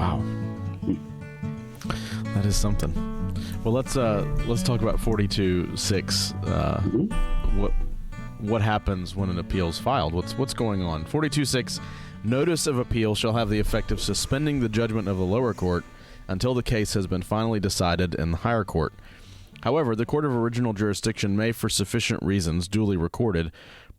Wow. That is something. Well, let's talk about 42.6. What happens when an appeal is filed? What's going on? 42.6. Notice of appeal shall have the effect of suspending the judgment of the lower court until the case has been finally decided in the higher court. However, the court of original jurisdiction may, for sufficient reasons duly recorded,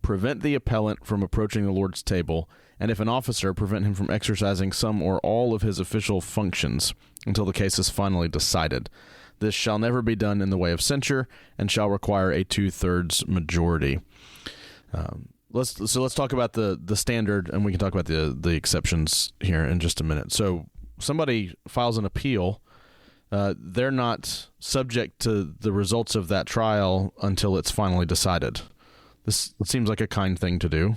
prevent the appellant from approaching the Lord's table, and if an officer, prevent him from exercising some or all of his official functions until the case is finally decided. This shall never be done in the way of censure and shall require a 2/3 majority. Let's talk about the standard, and we can talk about the exceptions here in just a minute. So somebody files an appeal. They're not subject to the results of that trial until it's finally decided. This seems like a kind thing to do.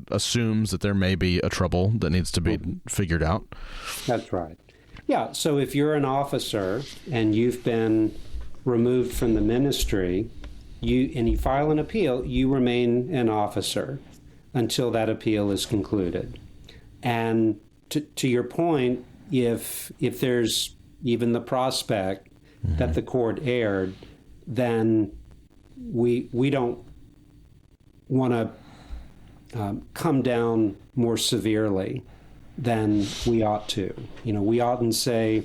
Assumes that there may be a trouble that needs to be figured out. That's right. Yeah, so if you're an officer and you've been removed from the ministry, you file an appeal, you remain an officer until that appeal is concluded. And to your point, if there's even the prospect that the court erred, then we don't want to come down more severely than we ought to. We oughtn't say,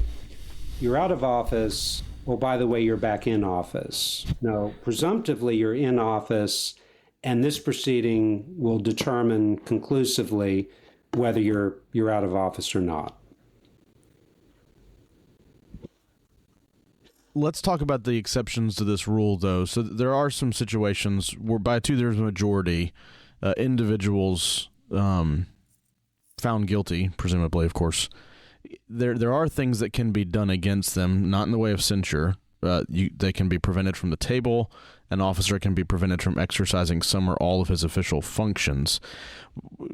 you're out of office, oh, by the way, you're back in office. No, presumptively you're in office, and this proceeding will determine conclusively whether you're out of office or not. Let's talk about the exceptions to this rule, though. So there are some situations where by 2/3 majority, individuals found guilty, presumably, of course, there are things that can be done against them, not in the way of censure. They can be prevented from the table. An officer can be prevented from exercising some or all of his official functions.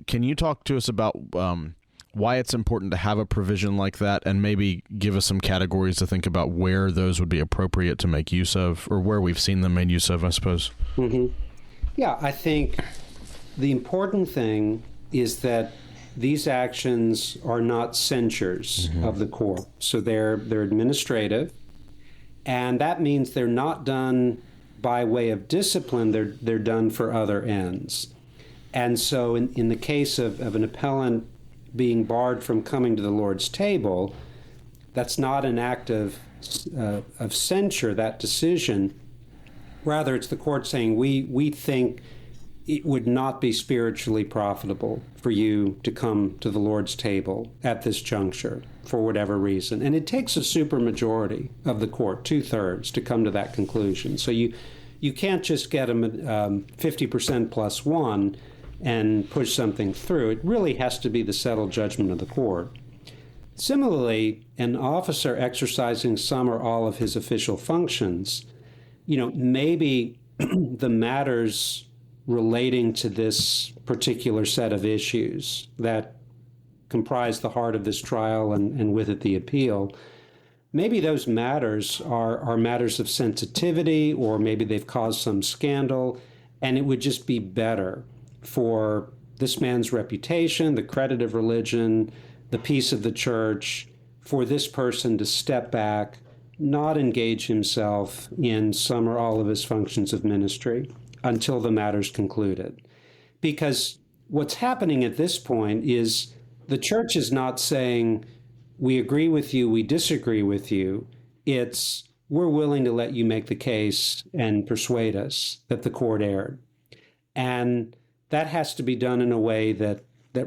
Can you talk to us about why it's important to have a provision like that, and maybe give us some categories to think about where those would be appropriate to make use of, or where we've seen them made use of, I suppose? Mm-hmm. Yeah, I think the important thing is that these actions are not censures of the court. So they're administrative, and that means they're not done by way of discipline, they're done for other ends. And so in the case of an appellant being barred from coming to the Lord's table, that's not an act of censure, that decision. Rather, it's the court saying, we think it would not be spiritually profitable for you to come to the Lord's table at this juncture for whatever reason. And it takes a supermajority of the court, 2/3, to come to that conclusion. So you can't just get a 50% plus one and push something through. It really has to be the settled judgment of the court. Similarly, an officer exercising some or all of his official functions, maybe the matters relating to this particular set of issues that comprise the heart of this trial and with it the appeal, maybe those matters are matters of sensitivity, or maybe they've caused some scandal, and it would just be better for this man's reputation, the credit of religion, the peace of the church, for this person to step back, not engage himself in some or all of his functions of ministry until the matter's concluded. Because what's happening at this point is the church is not saying, we agree with you, we disagree with you. It's, we're willing to let you make the case and persuade us that the court erred. And that has to be done in a way that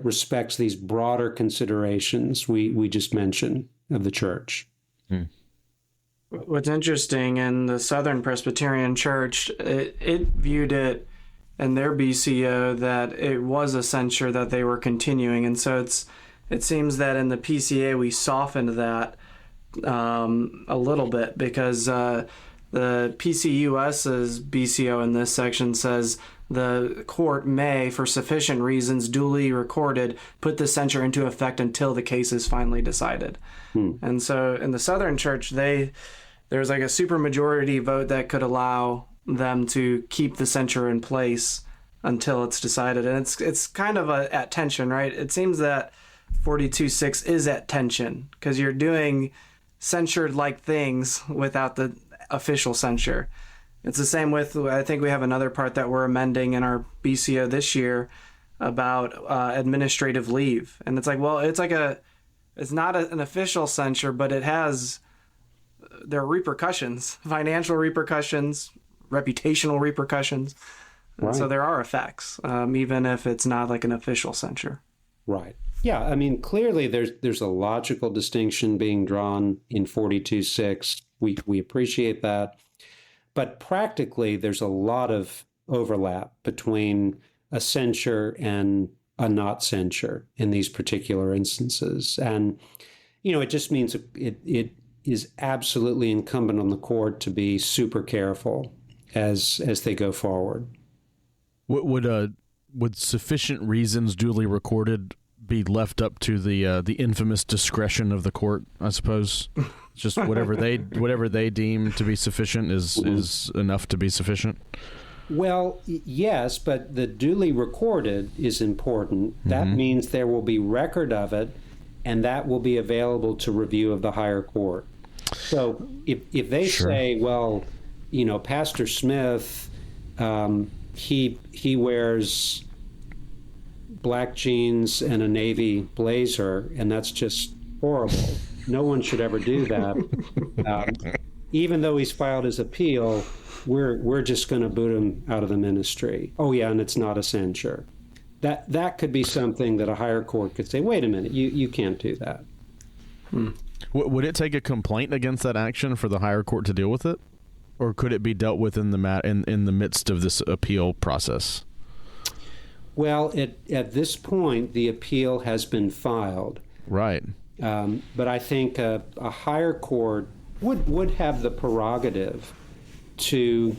respects these broader considerations we just mentioned of the church. What's interesting, in the Southern Presbyterian Church, it viewed it in their BCO that it was a censure that they were continuing. And so it seems that in the PCA we softened that a little bit, because the PCUS's BCO in this section says the court may, for sufficient reasons duly recorded, put the censure into effect until the case is finally decided. And so in the Southern Church, there's like a supermajority vote that could allow them to keep the censure in place until it's decided. And it's kind of at tension, right? It seems that 42.6 is at tension because you're doing censured-like things without the official censure. It's the same with, I think we have another part that we're amending in our BCO this year about administrative leave. And it's like, well, it's not an official censure, but there are repercussions, financial repercussions, reputational repercussions. Right. So there are effects, even if it's not like an official censure. Right. Yeah. I mean, clearly there's a logical distinction being drawn in 42.6. We appreciate that. But practically, there's a lot of overlap between a censure and a not censure in these particular instances. And, it just means it is absolutely incumbent on the court to be super careful as they go forward. Would sufficient reasons duly recorded be left up to the infamous discretion of the court, I suppose? Just whatever they deem to be sufficient is enough to be sufficient? Well, yes, but the duly recorded is important. That means there will be record of it, and that will be available to review of the higher court. So if they say, well, Pastor Smith, he wears black jeans and a navy blazer, and that's just horrible. No one should ever do that. Even though he's filed his appeal, we're just going to boot him out of the ministry. Oh yeah, and it's not a censure. That could be something that a higher court could say, wait a minute, you can't do that. Would it take a complaint against that action for the higher court to deal with it, or could it be dealt with in the midst of this appeal process? Well, at this point, the appeal has been filed. Right. But I think a higher court would have the prerogative to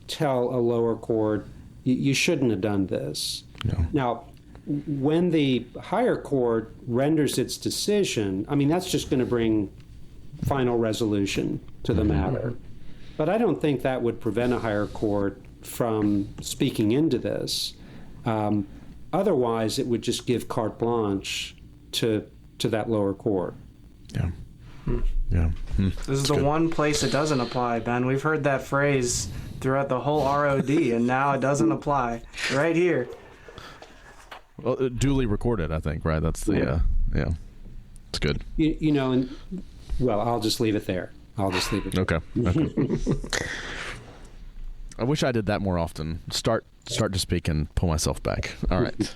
tell a lower court, you shouldn't have done this. No. Now, when the higher court renders its decision, I mean, that's just going to bring final resolution to the matter. But I don't think that would prevent a higher court from speaking into this. Otherwise, it would just give carte blanche to that lower court. Yeah. Yeah. This is the one place it doesn't apply, Ben. We've heard that phrase throughout the whole ROD, and now it doesn't apply right here. Well, duly recorded, I think, right? That's the, yeah. It's good. Well, I'll just leave it there. Okay. I wish I did that more often. Start to speak and pull myself back. All right.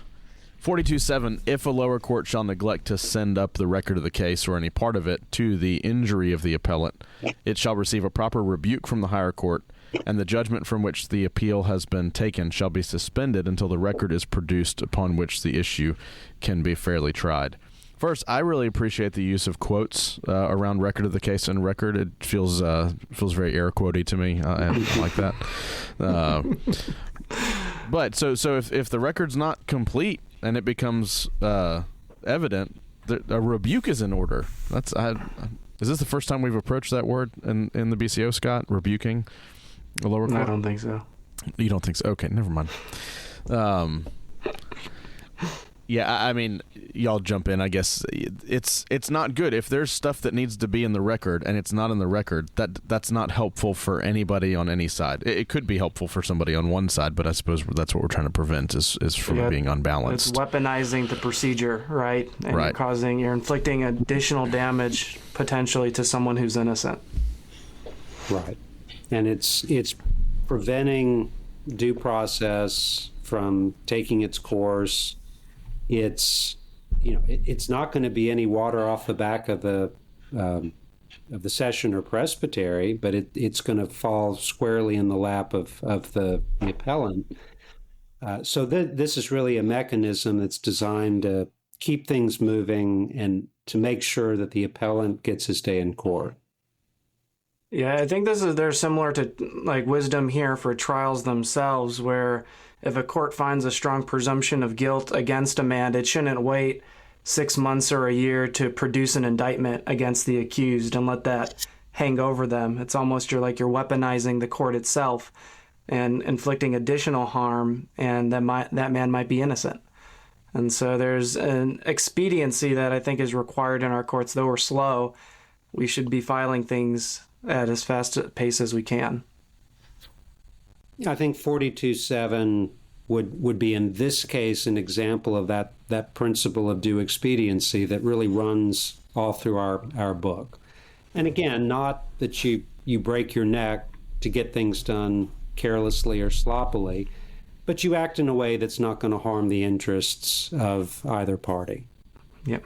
42.7, if a lower court shall neglect to send up the record of the case or any part of it to the injury of the appellant, it shall receive a proper rebuke from the higher court, and the judgment from which the appeal has been taken shall be suspended until the record is produced upon which the issue can be fairly tried. First, I really appreciate the use of quotes around record of the case and record. It feels very air quotey to me. I like that. But so if the record's not complete and it becomes evident, a rebuke is in order. Is this the first time we've approached that word in the BCO, Scott? Rebuking a lower court? I don't think so. You don't think so? Okay, never mind. Yeah, I mean, y'all jump in. I guess it's not good if there's stuff that needs to be in the record and it's not in the record. That's not helpful for anybody on any side. It could be helpful for somebody on one side, but I suppose that's what we're trying to prevent is from being unbalanced. It's weaponizing the procedure, right? And right. You're inflicting additional damage potentially to someone who's innocent. Right, and it's preventing due process from taking its course. It's not going to be any water off the back of the session or presbytery, but it's going to fall squarely in the lap of the appellant. So this is really a mechanism that's designed to keep things moving and to make sure that the appellant gets his day in court. Yeah, I think they're similar to like wisdom here for trials themselves, where if a court finds a strong presumption of guilt against a man, it shouldn't wait 6 months or a year to produce an indictment against the accused and let that hang over them. It's almost you're weaponizing the court itself and inflicting additional harm, and that man might be innocent. And so there's an expediency that I think is required in our courts. Though we're slow, we should be filing things at as fast a pace as we can. I think 42.7 would be in this case an example of that principle of due expediency that really runs all through our book. And again, not that you break your neck to get things done carelessly or sloppily, but you act in a way that's not going to harm the interests of either party. Yep.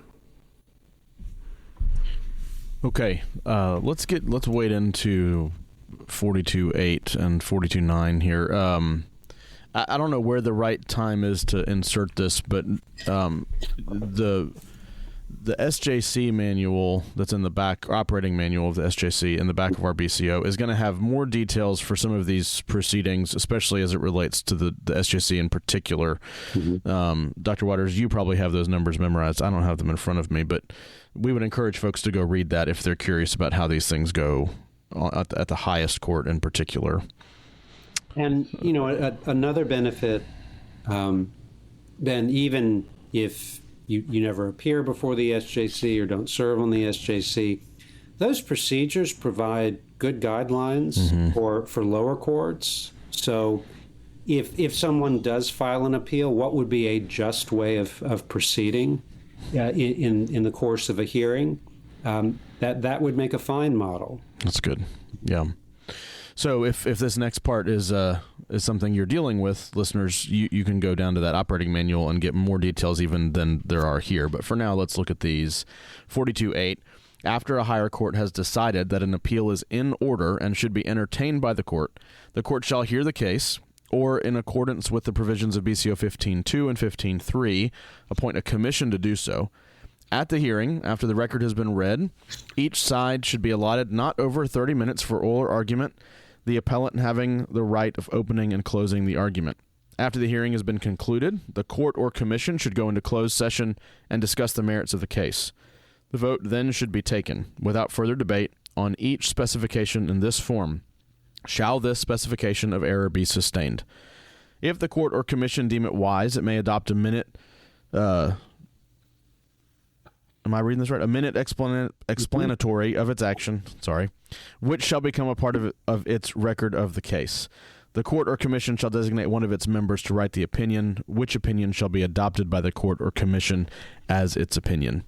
Okay, let's wade into 42.8 and 42.9 here. I don't know where the right time is to insert this, but the SJC manual that's in the back, operating manual of the SJC in the back of our BCO, is going to have more details for some of these proceedings, especially as it relates to the SJC in particular. Dr. Waters, you probably have those numbers memorized. I don't have them in front of me, but we would encourage folks to go read that if they're curious about how these things go at the highest court in particular. And, another benefit, then even if you never appear before the SJC or don't serve on the SJC, those procedures provide good guidelines for lower courts. So if someone does file an appeal, what would be a just way of proceeding in the course of a hearing? That would make a fine model. That's good. Yeah. So if this next part is something you're dealing with, listeners, you can go down to that operating manual and get more details even than there are here. But for now, let's look at these. 42.8. After a higher court has decided that an appeal is in order and should be entertained by the court shall hear the case, or in accordance with the provisions of BCO 15.2 and 15.3, appoint a commission to do so. At the hearing, after the record has been read, each side should be allotted not over 30 minutes for oral argument, the appellant having the right of opening and closing the argument. After the hearing has been concluded, the court or commission should go into closed session and discuss the merits of the case. The vote then should be taken, without further debate, on each specification in this form. Shall this specification of error be sustained? If the court or commission deem it wise, it may adopt a minute... Am I reading this right? A minute explanatory of its action, which shall become a part of its record of the case. The court or commission shall designate one of its members to write the opinion, which opinion shall be adopted by the court or commission as its opinion.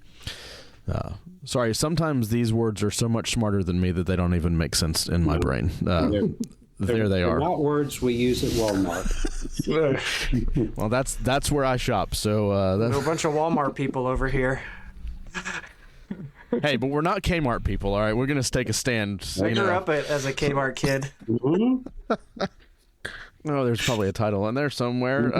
Sometimes these words are so much smarter than me that they don't even make sense in my brain. There they are. Not words we use at Walmart. Well, that's where I shop. So there's a bunch of Walmart people over here. Hey, but we're not Kmart people, all right? We're going to take a stand. I grew up as a Kmart kid. Oh, there's probably a title in there somewhere.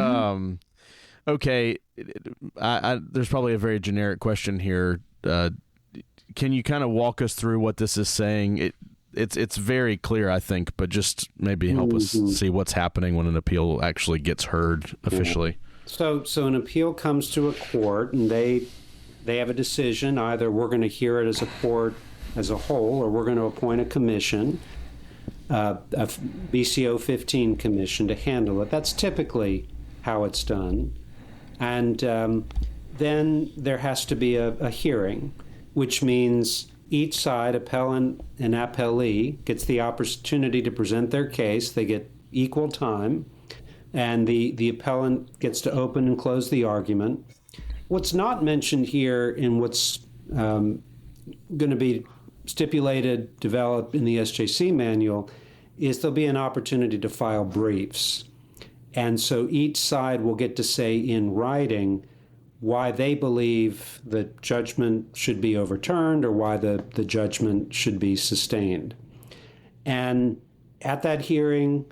Okay, there's probably a very generic question here. Can you kind of walk us through what this is saying? It's very clear, I think, but just maybe help us see what's happening when an appeal actually gets heard officially. So an appeal comes to a court, and they have a decision. Either we're going to hear it as a court as a whole, or we're going to appoint a commission, a BCO 15 commission to handle it. That's typically how it's done. And then there has to be a hearing, which means each side, appellant and appellee, gets the opportunity to present their case. They get equal time, and the appellant gets to open and close the argument. What's not mentioned here and what's going to be stipulated, developed in the SJC manual is there'll be an opportunity to file briefs. And so each side will get to say in writing why they believe the judgment should be overturned or why the judgment should be sustained. And at that hearing,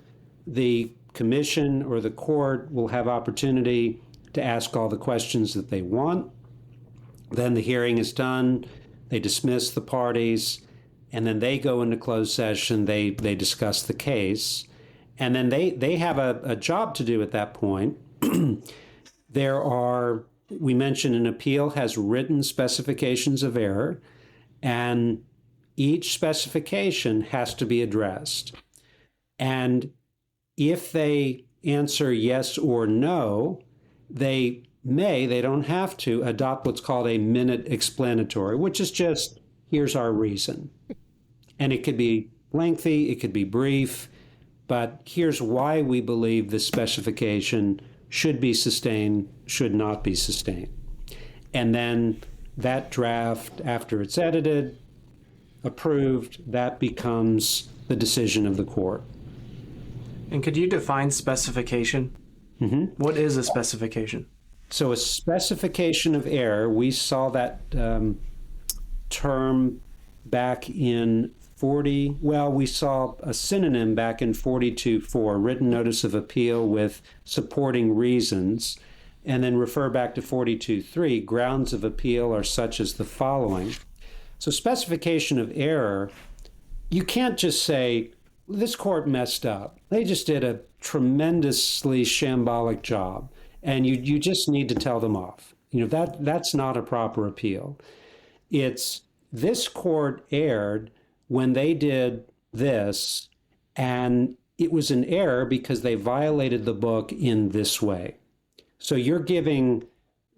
the commission or the court will have opportunity to ask all the questions that they want. Then the hearing is done, they dismiss the parties, and then they go into closed session, they discuss the case, and then they have a job to do at that point. We mentioned an appeal has written specifications of error, and each specification has to be addressed. And if they answer yes or no, they they don't have to, adopt what's called a minute explanatory, which is just, here's our reason. And it could be lengthy, it could be brief, but here's why we believe this specification should be sustained, should not be sustained. And then that draft, after it's edited, approved, that becomes the decision of the court. And could you define specification? Mm-hmm. What is a specification? So a specification of error, we saw that term back in we saw a synonym back in 42.4, written notice of appeal with supporting reasons, and then refer back to 42.3, grounds of appeal are such as the following. So specification of error, you can't just say, this court messed up. They just did a tremendously shambolic job, and you just need to tell them off. That's not a proper appeal. It's this court erred when they did this, and it was an error because they violated the book in this way. So you're giving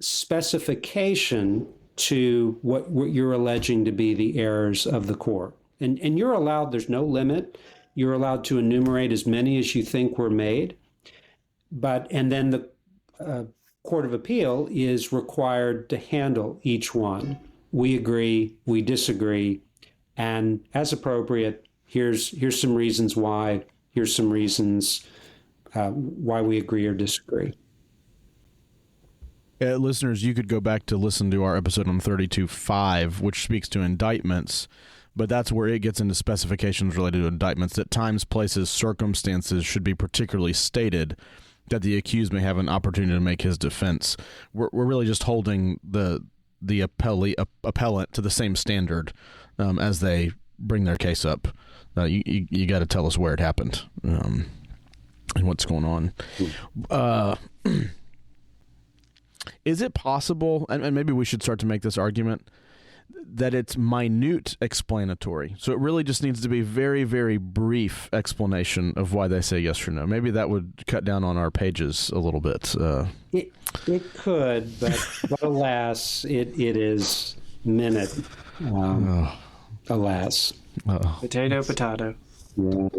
specification to what you're alleging to be the errors of the court. And you're allowed, there's no limit, you're allowed to enumerate as many as you think were made. And then the Court of Appeal is required to handle each one. We agree, we disagree, and as appropriate, here's some reasons why, here's some reasons why we agree or disagree. Listeners, you could go back to listen to our episode on 32.5, which speaks to indictments, but that's where it gets into specifications related to indictments. At times, places, circumstances should be particularly stated that the accused may have an opportunity to make his defense. We're really just holding the appellant to the same standard as they bring their case up. You got to tell us where it happened and what's going on. Is it possible, and maybe we should start to make this argument, that it's minute explanatory? So it really just needs to be very, very brief explanation of why they say yes or no. Maybe that would cut down on our pages a little bit. It could, but alas, it is minute. Alas. Potato. Yeah.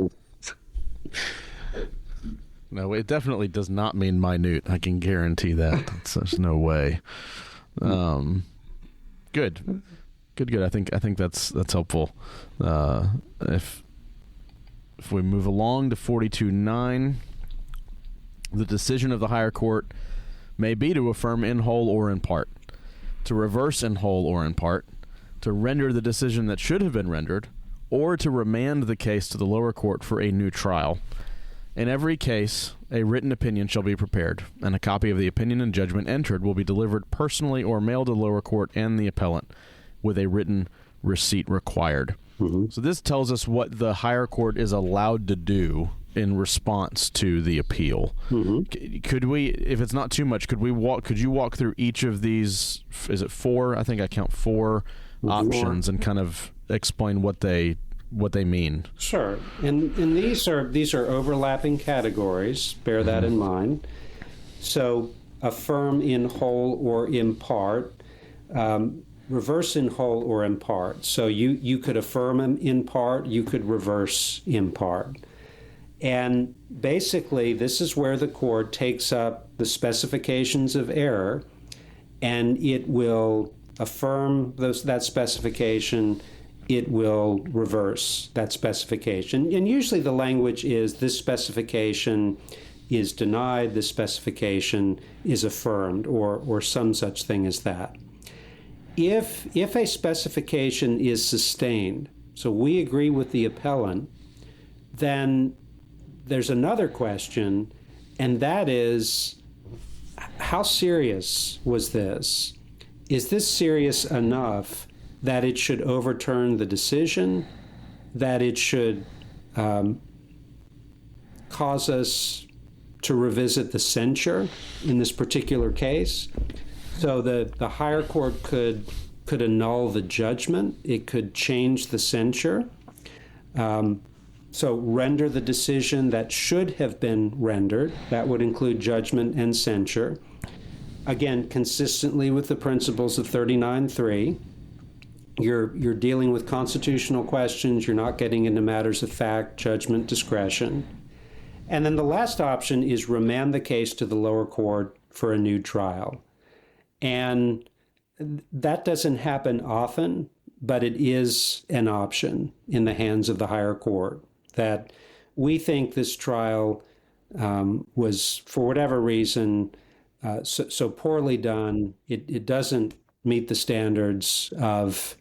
No, it definitely does not mean minute. I can guarantee that. There's no way. Good. I think that's helpful. If we move along to 42.9, the decision of the higher court may be to affirm in whole or in part, to reverse in whole or in part, to render the decision that should have been rendered, or to remand the case to the lower court for a new trial. In every case, a written opinion shall be prepared, and a copy of the opinion and judgment entered will be delivered personally or mailed to the lower court and the appellant, with a written receipt required. Mm-hmm. So this tells us what the higher court is allowed to do in response to the appeal. Mm-hmm. Could we, if it's not too much, could you walk through each of these, is it 4? I think I count 4 options and kind of explain what they mean. Sure. And these are overlapping categories. Bear that in mind. So affirm in whole or in part, reverse in whole or in part. So you could affirm in part, you could reverse in part. And basically, this is where the court takes up the specifications of error, and it will affirm that specification, it will reverse that specification. And usually the language is this specification is denied, this specification is affirmed, or some such thing as that. If a specification is sustained, so we agree with the appellant, then there's another question, and that is, how serious was this? Is this serious enough that it should overturn the decision, that it should cause us to revisit the censure in this particular case? So the higher court could annul the judgment. It could change the censure. So render the decision that should have been rendered. That would include judgment and censure. again, consistently with the principles of 39.3. You're dealing with constitutional questions. You're not getting into matters of fact, judgment, discretion. And then the last option is remand the case to the lower court for a new trial. And that doesn't happen often, but it is an option in the hands of the higher court, that we think this trial was, for whatever reason, so poorly done. It doesn't meet the standards of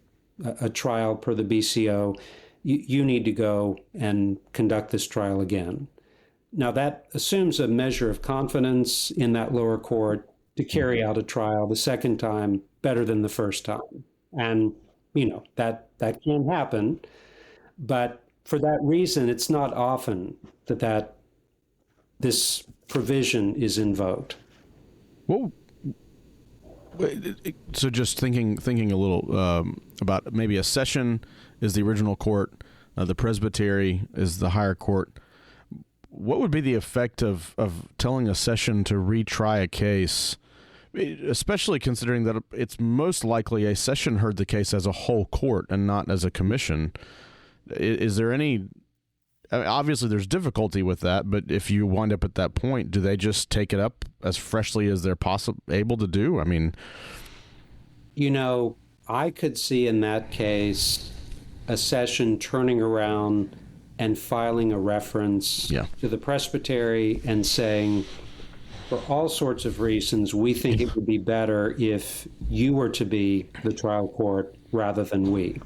a trial per the BCO. You need to go and conduct this trial again. Now, that assumes a measure of confidence in that lower court to carry out a trial the second time better than the first time. And, that can happen. But for that reason, it's not often that this provision is invoked. Well, so just thinking a little about maybe a session is the original court, the presbytery is the higher court. What would be the effect of telling a session to retry a case, especially considering that it's most likely a session heard the case as a whole court and not as a commission? Is there any... obviously, there's difficulty with that, but if you wind up at that point, do they just take it up as freshly as they're able to do? I mean... I could see in that case a session turning around and filing a reference to the presbytery and saying, for all sorts of reasons, we think it would be better if you were to be the trial court rather than we.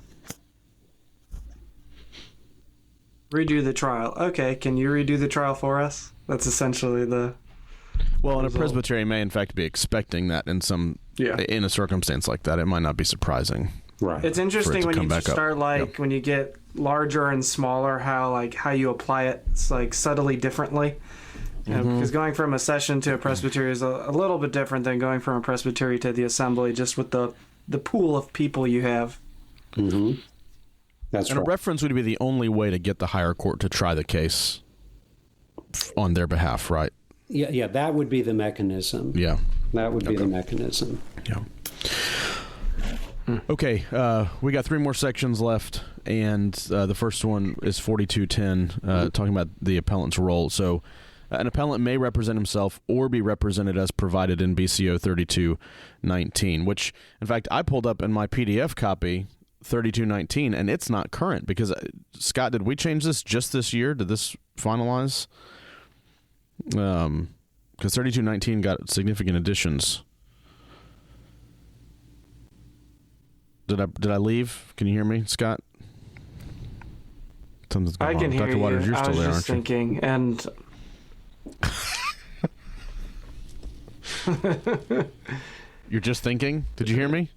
Redo the trial. Okay, can you redo the trial for us? That's essentially the... Well, and a presbytery may in fact be expecting that in a circumstance like that. It might not be surprising. Right. It's interesting when you start when you get larger and smaller, how you apply it, it's like subtly differently. Because going from a session to a presbytery is a little bit different than going from a presbytery to the assembly, just with the pool of people you have. Mm-hmm. That's and right. A reference would be the only way to get the higher court to try the case on their behalf, right? Yeah, that would be the mechanism. Yeah. That would be the mechanism. Yeah. Okay, we got 3 more sections left, and the first one is 4210, talking about the appellant's role. So an appellant may represent himself or be represented as provided in BCO 3219, which, in fact, I pulled up in my PDF copy, 3219, and it's not current because, Scott, did we change this just this year? Did this finalize? Because 3219 got significant additions. Did I leave? Can you hear me, Scott? Something's going on. I can hear Dr. Waters, you. you're still there, just aren't you? thinking, and You're just thinking? Did you hear me?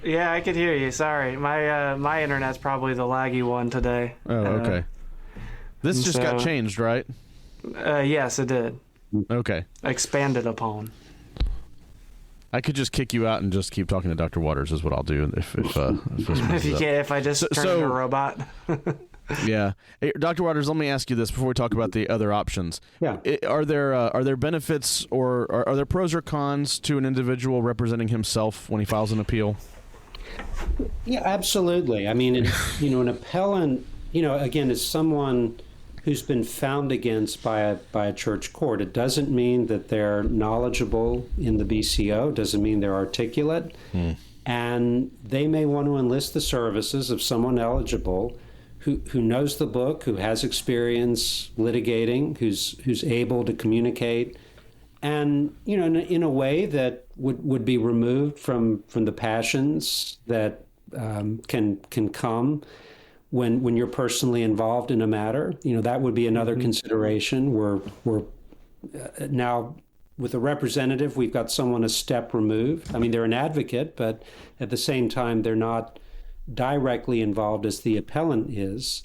yeah, I could hear you. Sorry, my internet's probably the laggy one today. Oh, okay. This just got changed, right? Yes, it did. Okay. Expanded upon. I could just kick you out and just keep talking to Dr. Waters is what I'll do if this if I just turn into a robot. Yeah. Hey, Dr. Waters, let me ask you this before we talk about the other options. Yeah. Are there benefits or are there pros or cons to an individual representing himself when he files an appeal? Yeah, absolutely. I mean, an appellant, again, is someone who's been found against by a church court. It doesn't mean that they're knowledgeable in the BCO. It doesn't mean they're articulate. And they may want to enlist the services of someone eligible who knows the book, who has experience litigating, who's able to communicate, and in a way that would be removed from the passions that can come when you're personally involved in a matter. That would be another consideration. We're now with a representative, we've got someone a step removed. I mean, they're an advocate, but at the same time, they're not directly involved as the appellant is.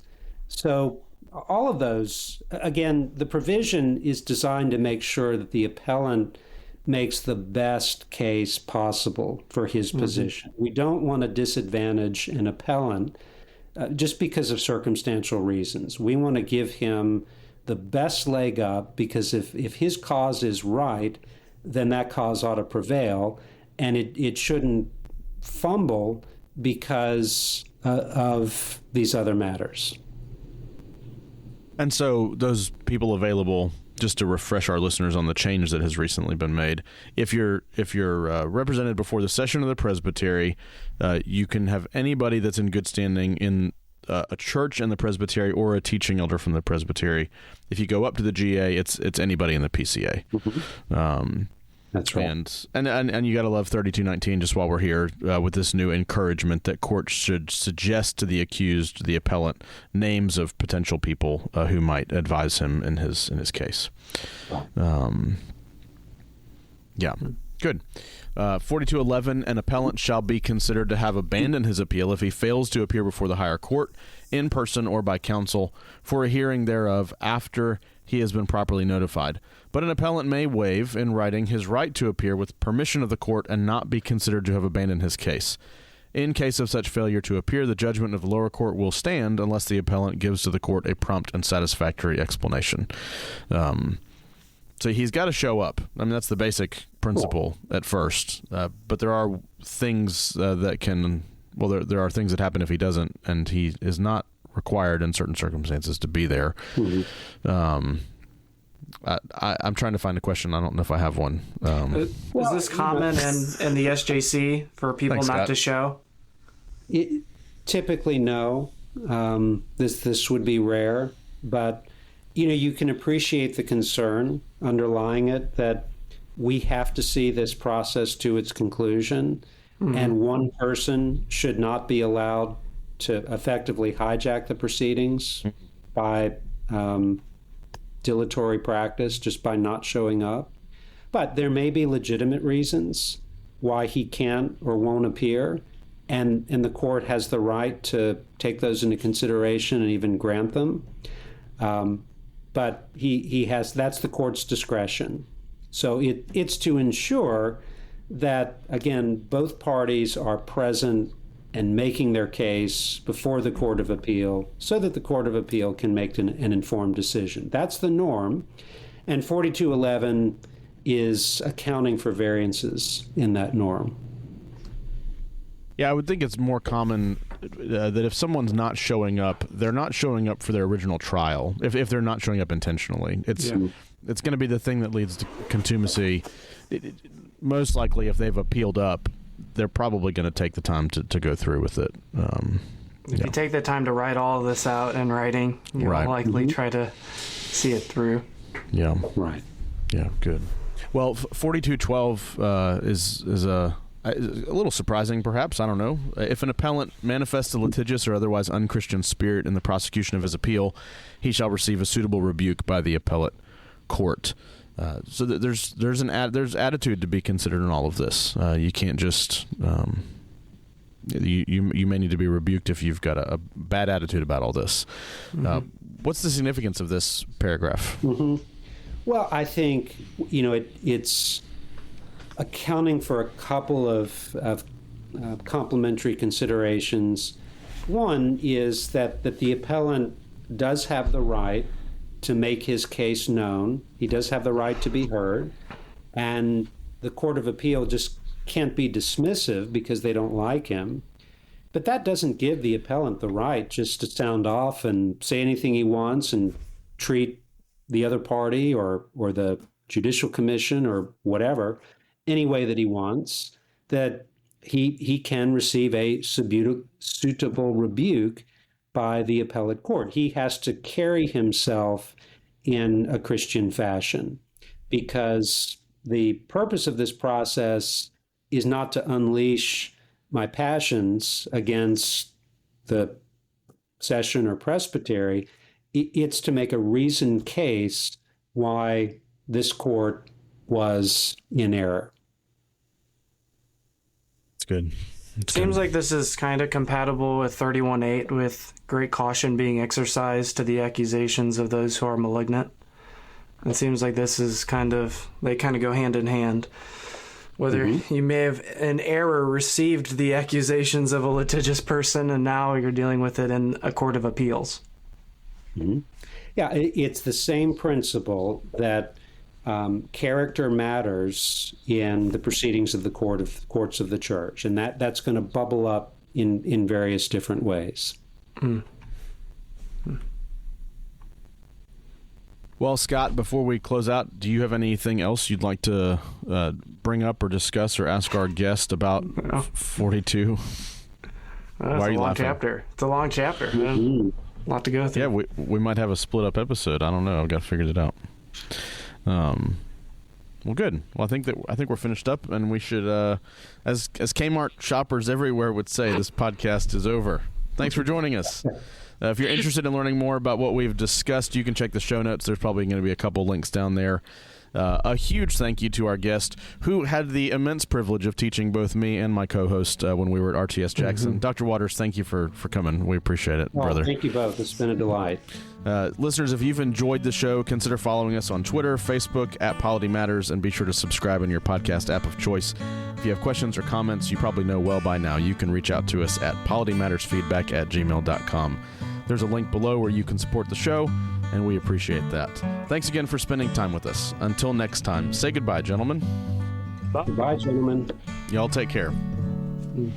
So all of those, again, the provision is designed to make sure that the appellant makes the best case possible for his position. We don't want to disadvantage an appellant just because of circumstantial reasons. We want to give him the best leg up because if his cause is right, then that cause ought to prevail, and it shouldn't fumble because of these other matters. And so those people available, just to refresh our listeners on the change that has recently been made, if you're represented before the session of the presbytery, you can have anybody that's in good standing in a church in the presbytery or a teaching elder from the presbytery. If you go up to the GA, it's anybody in the PCA. Mm-hmm. That's right. And you got to love 3219 just while we're here with this new encouragement that courts should suggest to the accused, the appellant, names of potential people who might advise him in his case. Yeah, good. 4211, an appellant shall be considered to have abandoned his appeal if he fails to appear before the higher court in person or by counsel for a hearing thereof after he has been properly notified. But an appellant may waive in writing his right to appear with permission of the court and not be considered to have abandoned his case. In case of such failure to appear, the judgment of the lower court will stand unless the appellant gives to the court a prompt and satisfactory explanation. So he's got to show up. I mean, that's the basic principle at first. But there are things that can, there are things that happen if he doesn't, and he is not required in certain circumstances to be there. Mm-hmm. I'm trying to find a question. I don't know if I have one. Is this common in the SJC for people not to show? Typically, no. This would be rare, but you can appreciate the concern underlying it, that we have to see this process to its conclusion, mm-hmm. and one person should not be allowed to effectively hijack the proceedings by dilatory practice, just by not showing up. But there may be legitimate reasons why he can't or won't appear, and the court has the right to take those into consideration and even grant them. But he has, that's the court's discretion. So it's to ensure that, again, both parties are present and making their case before the Court of Appeal so that the Court of Appeal can make an informed decision. That's the norm. And 4211 is accounting for variances in that norm. Yeah, I would think it's more common that if someone's not showing up, they're not showing up for their original trial. If they're not showing up intentionally, it's going to be the thing that leads to contumacy. Most likely, if they've appealed up, they're probably going to take the time to go through with it. If you take the time to write all of this out in writing, you'll likely try to see it through. Yeah. Right. Yeah. Good. Well, 4212 is a little surprising, perhaps. I don't know. If an appellant manifests a litigious or otherwise unchristian spirit in the prosecution of his appeal, he shall receive a suitable rebuke by the appellate court. So there's attitude to be considered in all of this. You can't just you may need to be rebuked if you've got a bad attitude about all this. Mm-hmm. What's the significance of this paragraph? Mm-hmm. Well, I think it's accounting for a couple of complementary considerations. One is that the appellant does have the right to make his case known. He does have the right to be heard, and the Court of Appeal just can't be dismissive because they don't like him. But that doesn't give the appellant the right just to sound off and say anything he wants and treat the other party or the Judicial Commission or whatever any way that he wants. That he can receive a suitable rebuke by the appellate court. He has to carry himself in a Christian fashion, because the purpose of this process is not to unleash my passions against the session or presbytery. It's to make a reasoned case why this court was in error. It's good. Seems like this is kind of compatible with 31.8, with great caution being exercised to the accusations of those who are malignant. It seems like this is they kind of go hand in hand. Whether you may have in error received the accusations of a litigious person and now you're dealing with it in a court of appeals. Mm-hmm. Yeah, it's the same principle that character matters in the proceedings of the courts of the church, and that's going to bubble up in various different ways. Well, Scott, before we close out, do you have anything else you'd like to bring up or discuss or ask our guest about 42? Why are you laughing? Chapter. It's a long chapter. Mm-hmm. A lot to go through. Yeah, we might have a split up episode. I don't know. I've got to figure it out. Well, good. Well, I think we're finished up, and we should, as Kmart shoppers everywhere would say, this podcast is over. Thanks for joining us. If you're interested in learning more about what we've discussed, you can check the show notes. There's probably going to be a couple links down there. A huge thank you to our guest, who had the immense privilege of teaching both me and my co-host when we were at RTS Jackson. Mm-hmm. Dr. Waters, thank you for coming. We appreciate it, brother. Thank you both. It's been a delight. Listeners, if you've enjoyed the show, consider following us on Twitter, Facebook, @Polity Matters, and be sure to subscribe in your podcast app of choice. If you have questions or comments, you probably know well by now, you can reach out to us at politymattersfeedback@gmail.com. There's a link below where you can support the show, and we appreciate that. Thanks again for spending time with us. Until next time, say goodbye, gentlemen. Goodbye, gentlemen. Y'all take care. Mm.